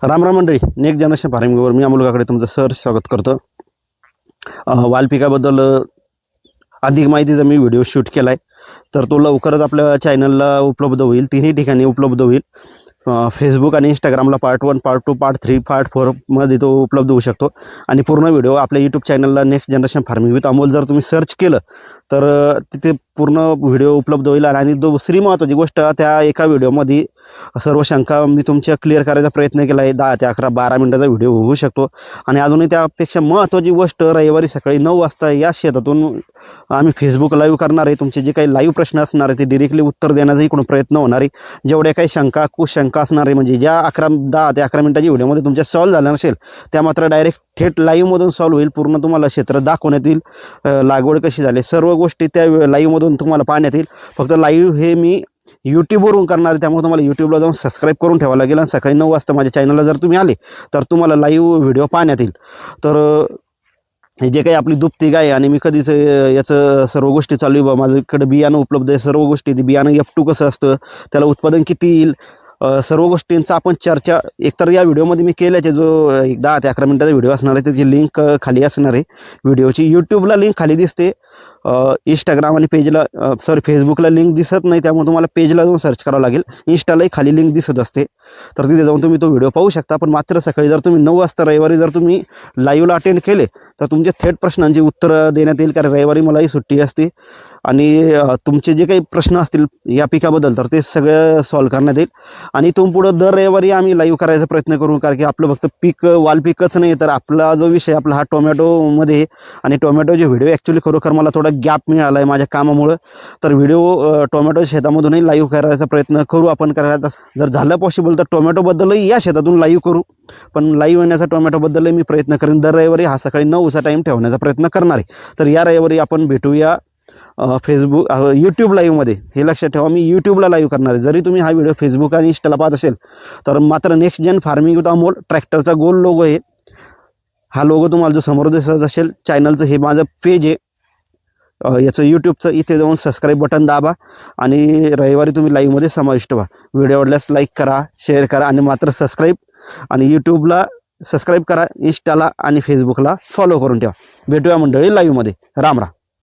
राम राम मंडळी, next generation फार्मिंगवर मी अमोल काकडे तुमचं स्वागत करतो. वालपिकाबद्दल अधिक माहितीचा मी व्हिडिओ शूट केला आहे, तर तो लवकरच आपल्या चॅनलला उपलब्ध होईल. तिन्ही ठिकाणी उपलब्ध होईल. फेसबुक आणि इंस्टाग्रामला पार्ट 1, पार्ट 2, पार्ट 3, पार्ट 4 मध्ये तो उपलब्ध होऊ शकतो. आणि पूर्ण व्हिडिओ आपल्या यूट्यूब चॅनलला next generation farming with Amol जर तुम्ही सर्च केलं तर तिथे पूर्ण व्हिडिओ उपलब्ध होईल. आणि दुसरी महत्त्वाची गोष्ट, त्या एका व्हिडिओमध्ये सर्व शंका मी तुमच्या क्लिअर करायचा प्रयत्न केला आहे. 10 ते 11, 12 मिनिटाचा व्हिडिओ होऊ शकतो. आणि अजूनही त्यापेक्षा महत्त्वाची गोष्ट, रविवारी सकाळी 9 वाजता या शेतातून आम्ही फेसबुक लाईव्ह करणार आहे. तुमचे जे काही लाईव्ह प्रश्न असणार आहे ते डिरेक्टली उत्तर देण्याचा इकडून प्रयत्न होणार आहे. जेवढ्या काही शंका कुशंका असणार आहे, म्हणजे ज्या 10 ते 11 मिनिटाच्या व्हिडिओमध्ये तुमच्या सॉल्व्ह झाल्या नसेल त्या मात्र डायरेक्ट थेट लाईव्हमधून सॉल्व्ह होईल. पूर्ण तुम्हाला क्षेत्र दाखवण्यात येईल, लागवड कशी झाली, सर्व गोष्टी त्या लाईव्हमधून तुम्हाला पाहण्यात येईल. फक्त लाईव्ह हे मी यूट्यूबवरून करणार आहे, त्यामुळे तुम्हाला यूट्यूबला जाऊन सबस्क्राईब करून ठेवावं लागेल. आणि सकाळी 9 वाजता माझ्या चॅनलला जर तुम्ही आले तर तुम्हाला लाईव्ह व्हिडिओ पाहण्यात येईल. तर हे जे काही आपली दुभती गाय आणि मी कधीच याचं सर्व गोष्टी चालू आहे. माझ्याकडे बियाणं उपलब्ध आहे, सर्व गोष्टी. ते बियाणं F2 कसं असतं, त्याला उत्पादन किती येईल, सर्व गोष्टींचा आपण चर्चा एकतर या व्हिडिओमध्ये मी केल्याचे. जो 10 ते 11 मिनिटाचा व्हिडिओ असणार आहे त्याची लिंक खाली असणार आहे व्हिडिओची. यूट्यूबला लिंक खाली दिसते, इंस्टाग्राम आणि पेजला फेसबुकला लिंक दिसत नाही, त्यामुळे तुम्हाला पेजला जाऊन सर्च करावं लागेल. इंस्टालाही खाली लिंक दिसत असते, तर तिथे जाऊन तुम्ही तो व्हिडिओ पाहू शकता. पण मात्र सकाळी जर तुम्ही 9 वाजता रविवारी जर तुम्ही लाईव्हला अटेंड केले तर तुमचे थेट प्रश्नांची उत्तरं देण्यात येईल. कारण रविवारी मलाही सुट्टी असते आणि तुमचे जे काही प्रश्न असतील या पिकाबद्दल तर ते सगळं सॉल्व्ह करण्यात येईल. आणि इथून पुढं दर रविवारी आम्ही लाईव्ह करायचा प्रयत्न करू, कारण की आपलं फक्त पीक वालपीकच नाही, तर आपला जो विषय आपला हा टोमॅटोमध्ये. आणि टोमॅटोचे व्हिडिओ ॲक्च्युली खरोखर मला थोडा गॅप मिळाला आहे माझ्या कामामुळं, तर व्हिडिओ टोमॅटो शेतामधूनही लाईव्ह करायचा प्रयत्न करू आपण. करायला जर झालं पॉसिबल तर टोमॅटोबद्दलही या शेतातून लाईव्ह करू. पण लाईव्ह येण्याचा टोमॅटोबद्दलही मी प्रयत्न करेन. दर रविवारी हा सकाळी 9चा टाईम ठेवण्याचा प्रयत्न करणार आहे. तर या रविवारी आपण भेटूया फेसबुक यूट्यूब लाईव्हमध्ये. हे लक्षात ठेवा, मी यूट्यूबला लाईव्ह करणार आहे. जरी तुम्ही हा व्हिडिओ फेसबुक आणि इंस्टाला पाहत असेल तर मात्र next gen farming with Amol ट्रॅक्टरचा गोल लोगो आहे. हा लोगो तुम्हाला जो समोर दिसत असेल चॅनलचं, हे माझं पेज आहे याचं यूट्यूबचं. इथे जाऊन सबस्क्राईब बटन दाबा आणि रविवारी तुम्ही लाईव्हमध्ये समाविष्ट व्हा. व्हिडिओ आवडल्यास लाईक करा, शेअर करा आणि मात्र सबस्क्राईब. आणि यूट्यूबला सबस्क्राईब करा, इंस्टाला आणि फेसबुकला फॉलो करून ठेवा. भेटूया मंडळी लाईव्हमध्ये. राम राम.